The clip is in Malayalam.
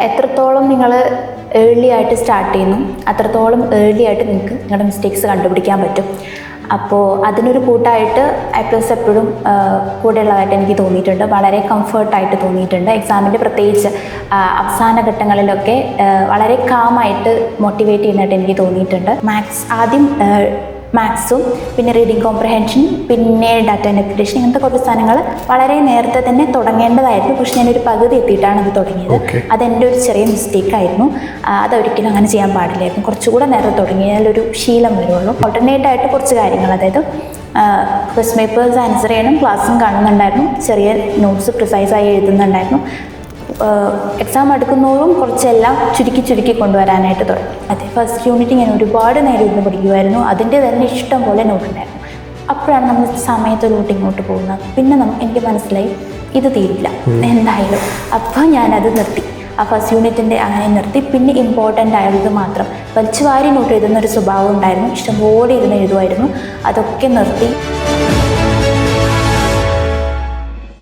എത്രത്തോളം നിങ്ങൾ ഏർലി ആയിട്ട് സ്റ്റാർട്ട് ചെയ്യുന്നു അത്രത്തോളം ഏർലി ആയിട്ട് നിങ്ങൾക്ക് നിങ്ങളുടെ മിസ്റ്റേക്സ് കണ്ടുപിടിക്കാൻ പറ്റും. അപ്പോൾ അതിനൊരു കൂട്ടായിട്ട് A+ എപ്പോഴും കൂടെയുള്ളതായിട്ട് എനിക്ക് തോന്നിയിട്ടുണ്ട്. വളരെ കംഫർട്ടായിട്ട് തോന്നിയിട്ടുണ്ട്. എക്സാമിൻ്റെ പ്രത്യേകിച്ച് അവസാന ഘട്ടങ്ങളിലൊക്കെ വളരെ കാമായിട്ട് മോട്ടിവേറ്റ് ചെയ്യുന്നതായിട്ട് എനിക്ക് തോന്നിയിട്ടുണ്ട്. ആദ്യം മാത്സും പിന്നെ റീഡിങ് കോംപ്രഹെൻഷൻ പിന്നെ ഡാറ്റ ഇൻ്റർപ്രിറ്റേഷൻ ഇങ്ങനത്തെ കുറച്ച് സാധനങ്ങൾ വളരെ നേരത്തെ തന്നെ തുടങ്ങേണ്ടതായിരുന്നു. പക്ഷെ ഞാനൊരു പകുതി എത്തിയിട്ടാണ് അത് തുടങ്ങിയത്. അതെൻ്റെ ഒരു ചെറിയ മിസ്റ്റേക്കായിരുന്നു. അതൊരിക്കലും അങ്ങനെ ചെയ്യാൻ പാടില്ലായിരുന്നു. കുറച്ചുകൂടെ നേരത്തെ തുടങ്ങിയാലൊരു ശീലം വരുള്ളൂ. ഓൾട്ടർനേറ്റായിട്ട് കുറച്ച് കാര്യങ്ങൾ, അതായത് ക്വസ്റ്റ്യൻ പേപ്പേഴ്സ് ആൻസർ ചെയ്യണം, ക്ലാസ്സും കാണുന്നുണ്ടായിരുന്നു, ചെറിയ നോട്ട്സ് പ്രിസൈസായി എഴുതുന്നുണ്ടായിരുന്നു. എക്സാം അടുക്കുന്നതോറും കുറച്ചെല്ലാം ചുരുക്കി കൊണ്ടുവരാനായിട്ട് തുടങ്ങി. അതെ, ഫസ്റ്റ് യൂണിറ്റ് ഞാൻ ഒരുപാട് നേരം ഇരുന്ന് പഠിക്കുമായിരുന്നു. അതിൻ്റെ തന്നെ ഇഷ്ടം പോലെ നോട്ടുണ്ടായിരുന്നു. അപ്പോഴാണ് നമ്മൾ സമയത്തോട്ട് ഇങ്ങോട്ട് പോകുന്നത്. പിന്നെ എനിക്ക് മനസ്സിലായി ഇത് തീരില്ല എന്തായാലും. അപ്പോൾ ഞാനത് നിർത്തി. ആ ഫസ്റ്റ് യൂണിറ്റിൻ്റെ അങ്ങനെ നിർത്തി. പിന്നെ ഇമ്പോർട്ടൻ്റ് ആയത് മാത്രം വലിച്ചു വാരി നോട്ട് എഴുതുന്നൊരു സ്വഭാവം ഉണ്ടായിരുന്നു. ഇഷ്ടംപോലെ ഇരുന്ന് എഴുതുമായിരുന്നു. അതൊക്കെ നിർത്തി.